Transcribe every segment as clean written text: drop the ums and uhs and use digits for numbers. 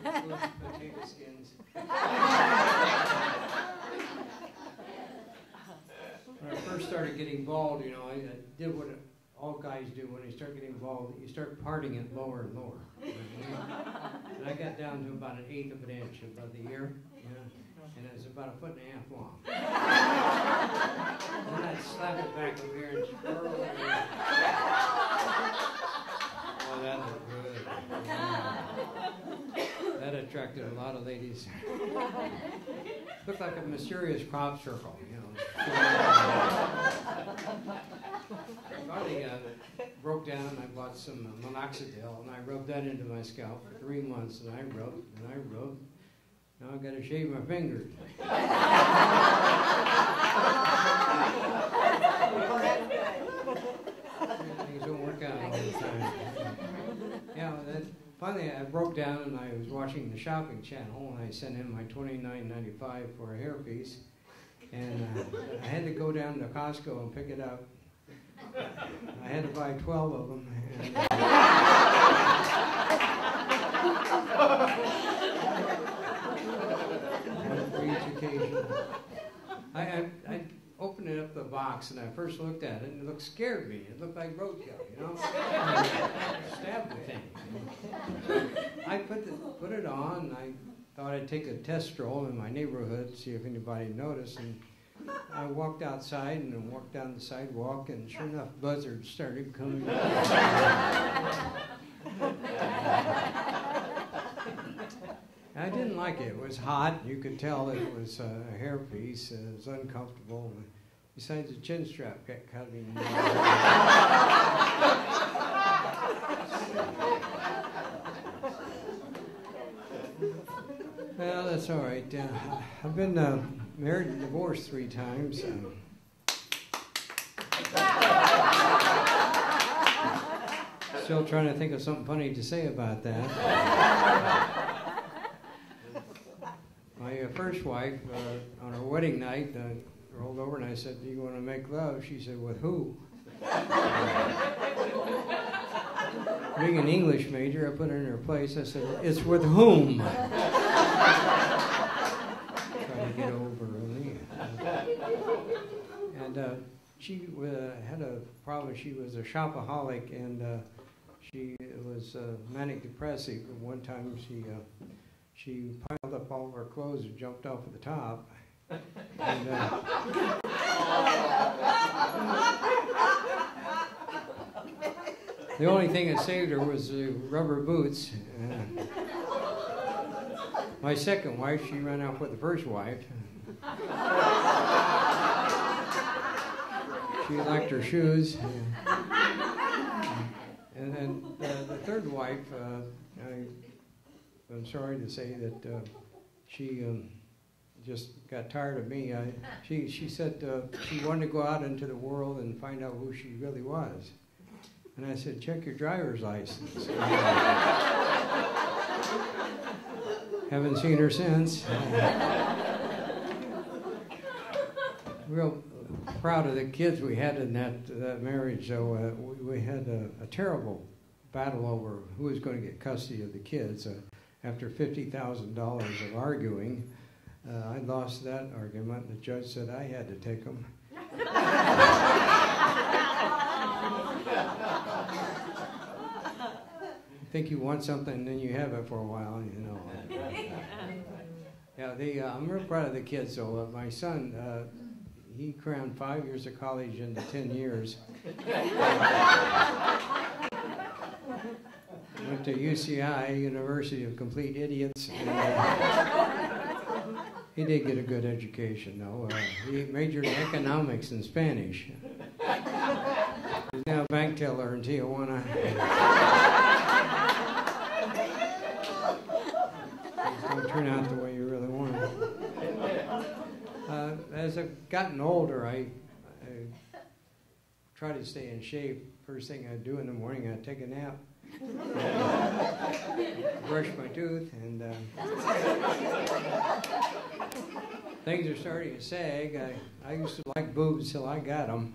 Potato skins. When I first started getting bald, you know, I did what all guys do when they start getting bald. You start parting it lower and lower. And I got down to about 1/8 of an inch about the ear, and it was about 1.5 feet long. And then I'd slap it back up here and twirl it. Oh, that looked good. That attracted a lot of ladies. Looked like a mysterious crop circle, you know. Finally broke down and I bought some minoxidil and I rubbed that into my scalp for 3 months and I rubbed and I rubbed. Now I've got to shave my fingers. Things don't work out all the time. Yeah, then finally I broke down and I was watching the shopping channel and I sent in my $29.95 for a hairpiece. And I had to go down to Costco and pick it up. I had to buy 12 of them. And, for each occasion. I opened it up the box and I first looked at it and it scared me. It looked like roadkill, you know? Stabbed the thing. I put it on and I thought I'd take a test stroll in my neighborhood, see if anybody noticed, and I walked outside and walked down the sidewalk, and sure enough, buzzards started coming. I didn't like it. It was hot. You could tell it was a hairpiece. It was uncomfortable. Besides, the chin strap kept cutting. Well, that's all right. I've been married and divorced 3 times. Still trying to think of something funny to say about that. My first wife, on her wedding night, rolled over and I said, "Do you want to make love?" She said, "With who?" Being an English major, I put her in her place. I said, "It's with whom?" Trying to get over really. And she had a problem. She was a shopaholic, and she was manic depressive. And one time she piled up all of her clothes and jumped off of the top. And, the only thing that saved her was the rubber boots. My second wife, she ran off with the first wife. She liked her shoes. And then the third wife, I'm sorry to say that she just got tired of me. She said she wanted to go out into the world and find out who she really was. And I said, "Check your driver's license." Haven't seen her since. Real proud of the kids we had in that marriage, though. We had a terrible battle over who was going to get custody of the kids. After $50,000 of arguing, I lost that argument. The judge said I had to take them. Think you want something, and then you have it for a while, you know. Yeah, I'm real proud of the kids. So my son, he crammed 5 years of college into 10 years. Went to UCI, University of Complete Idiots. And, he did get a good education, though. He majored in economics and Spanish. He's now a bank teller in Tijuana. Things don't turn out the way you really want. As I've gotten older, I try to stay in shape. First thing I do in the morning, I take a nap. Brush my tooth, and things are starting to sag. I used to like boobs till I got them.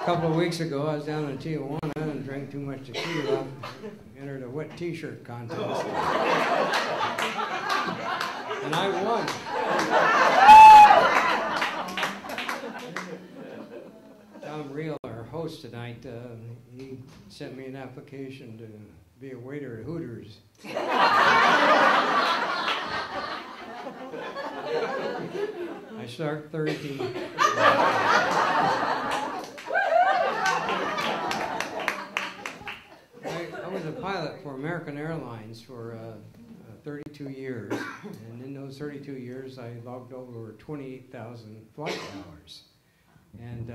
A couple of weeks ago, I was down in Tijuana and drank too much tequila, entered a wet T-shirt contest, and I won. Tom Reel, our host tonight, he sent me an application to be a waiter at Hooters. I start Thursday. I was a pilot for American Airlines for 32 years, and in those 32 years I logged over 28,000 flight hours. And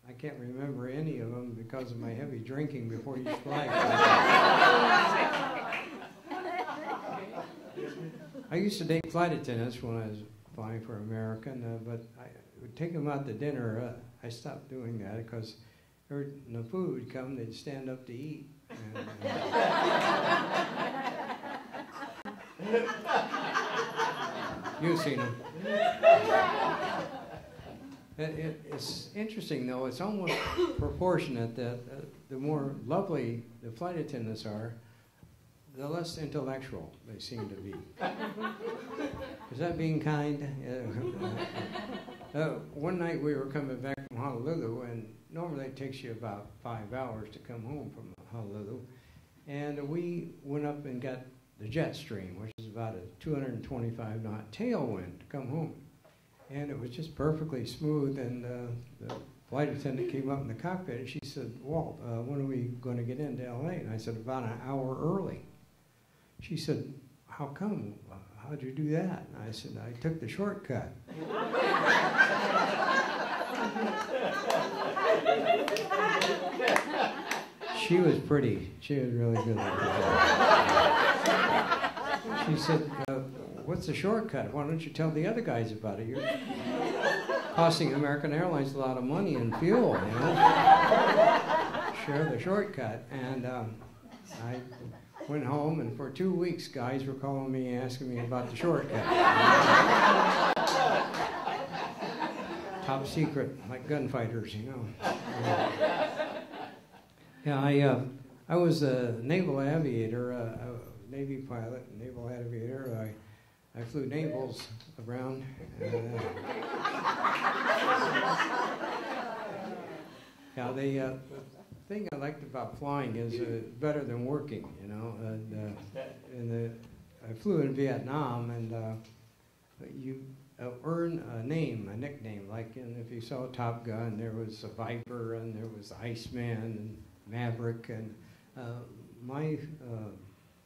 I can't remember any of them because of my heavy drinking before each flight. I used to date flight attendants when I was flying for American, but I would take them out to dinner. I stopped doing that because when the food would come, they'd stand up to eat. You've seen them. It's interesting, though. It's almost proportionate that the more lovely the flight attendants are, the less intellectual they seem to be. Is that being kind? One night we were coming back from Honolulu, and normally it takes you about 5 hours to come home from Honolulu. And we went up and got the jet stream, which is about a 225 knot tailwind to come home. And it was just perfectly smooth, and the flight attendant came up in the cockpit, and she said, "Walt, when are we going to get into L.A.?" And I said, "About an hour early." She said, "How come? How'd you do that?" And I said, "I took the shortcut." She was pretty. She was really good looking. She said, "What's the shortcut? Why don't you tell the other guys about it? You're costing American Airlines a lot of money in fuel, you know. Share the shortcut." And I went home, and for 2 weeks, guys were calling me asking me about the shortcut. Top secret, like gunfighters, you know. Yeah, I was a naval aviator, a Navy pilot, naval aviator. I flew navals around. The thing I liked about flying is better than working, you know. I flew in Vietnam, and you earn a name, a nickname. Like if you saw Top Gun, there was a Viper, and there was Iceman, and Maverick, and my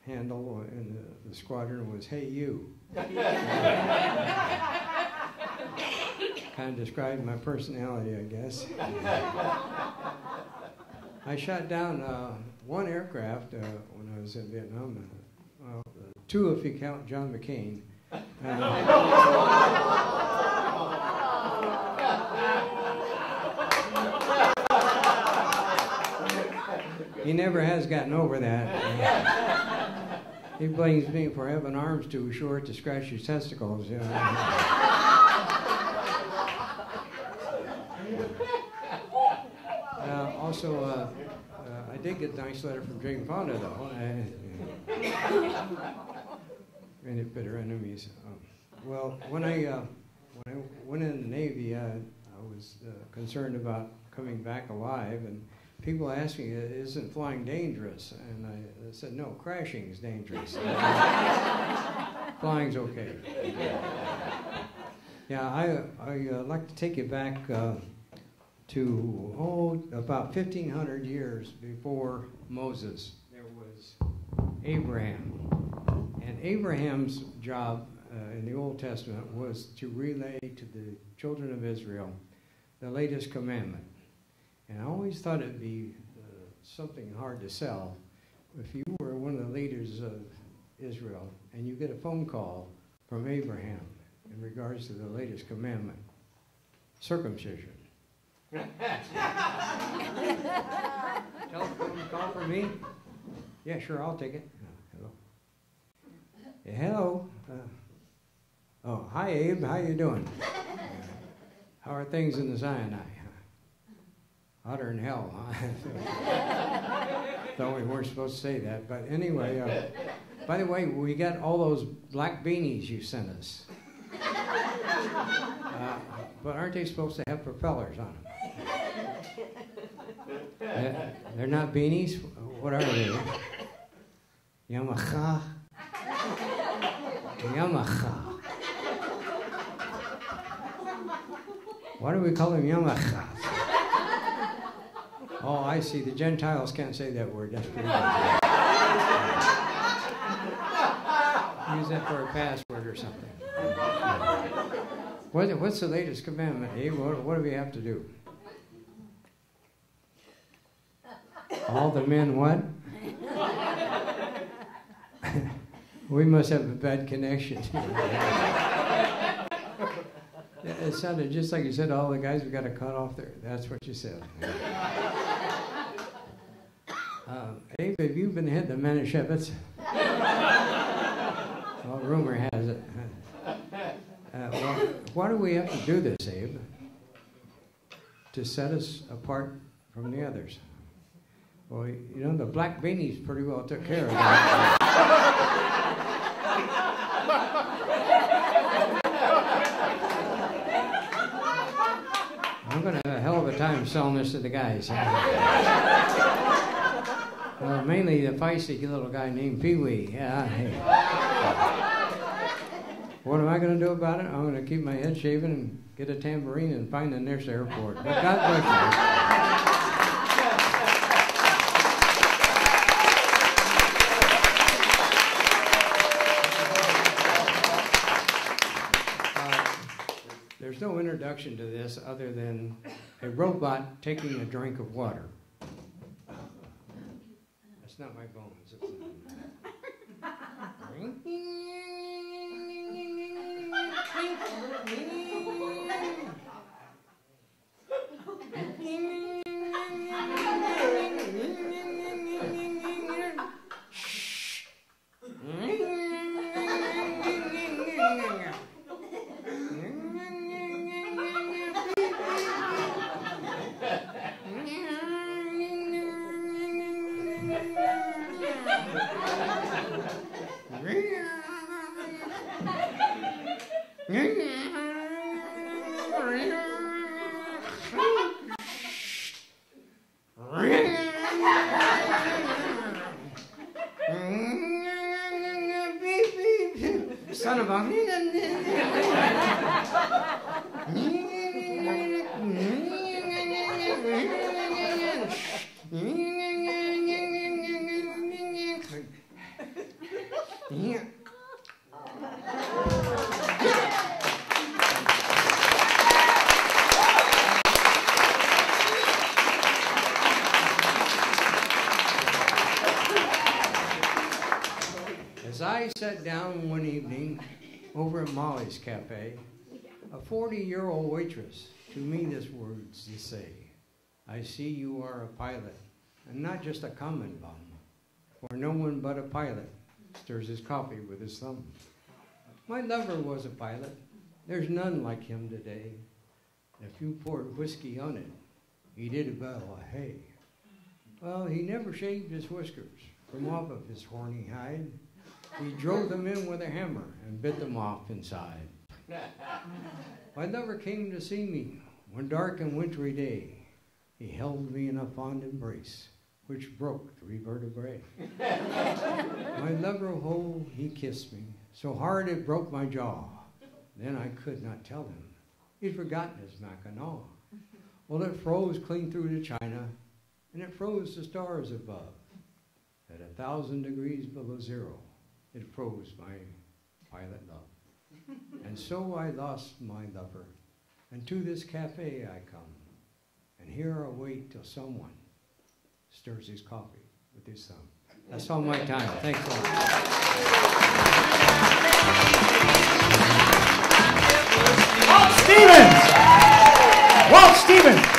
handle in the squadron was "Hey You." Kind of described my personality, I guess. I shot down one aircraft when I was in Vietnam. Two if you count John McCain. He never has gotten over that. He blames me for having arms too short to scratch his testicles. You know. I did get a nice letter from Jane Fonda, though. Any bitter enemies. When I went in the Navy, I was concerned about coming back alive, and people asked me, "Isn't flying dangerous?" And I said, "No, crashing is dangerous. Flying's okay." Yeah, I like to take you back to about 1,500 years before Moses. There was Abraham, and Abraham's job in the Old Testament was to relay to the children of Israel the latest commandment. And I always thought it'd be something hard to sell. If you were one of the leaders of Israel and you get a phone call from Abraham in regards to the latest commandment, circumcision. Telephone call for me? Yeah, sure, I'll take it. Hello. Yeah, hello. Hi, Abe. How you doing? How are things in the Sinai? Hotter than hell, huh? Though we weren't supposed to say that. But anyway, by the way, we got all those black beanies you sent us. But aren't they supposed to have propellers on them? They're not beanies? What are they? Yamaha. Yamaha. Why do we call them Yamaha? Oh, I see. The Gentiles can't say that word. That's pretty good. Use that for a password or something. What's the latest commandment, Abe? What do we have to do? All the men what? We must have a bad connection. It sounded just like you said, all the guys we got to cut off there. That's what you said. Abe, have you been hit the Manischewitz? Well, rumor has it. Well, why do we have to do this, Abe? To set us apart from the others. Well, you know, the black beanies pretty well took care of that. I'm going to have a hell of a time selling this to the guys. Mainly the feisty little guy named Pee-wee. Yeah, hey. What am I going to do about it? I'm going to keep my head shaven and get a tambourine and find the nearest airport. But God bless you. There's no introduction to this other than a robot taking a drink of water. That's not my bones. Son of a... As I sat down one evening over at Molly's Cafe, a 40-year-old waitress to me this words to say, I see you are a pilot, and not just a common bum, for no one but a pilot stirs his coffee with his thumb. My lover was a pilot. There's none like him today. If you poured whiskey on it, he did a bell, hey. Well, he never shaved his whiskers from off of his horny hide. He drove them in with a hammer and bit them off inside. My lover came to see me one dark and wintry day. He held me in a fond embrace, which broke 3 vertebrae. My lover whole, he kissed me, so hard it broke my jaw. Then I could not tell him he'd forgotten his Mackinaw. Well, it froze clean through to China, and it froze the stars above. At 1,000 degrees below zero, it froze my pilot love. And so I lost my lover, and to this cafe I come, and here I wait till someone stirs his coffee with his thumb. That's all my time. Thanks a lot. Walt Stevens! Walt Stevens!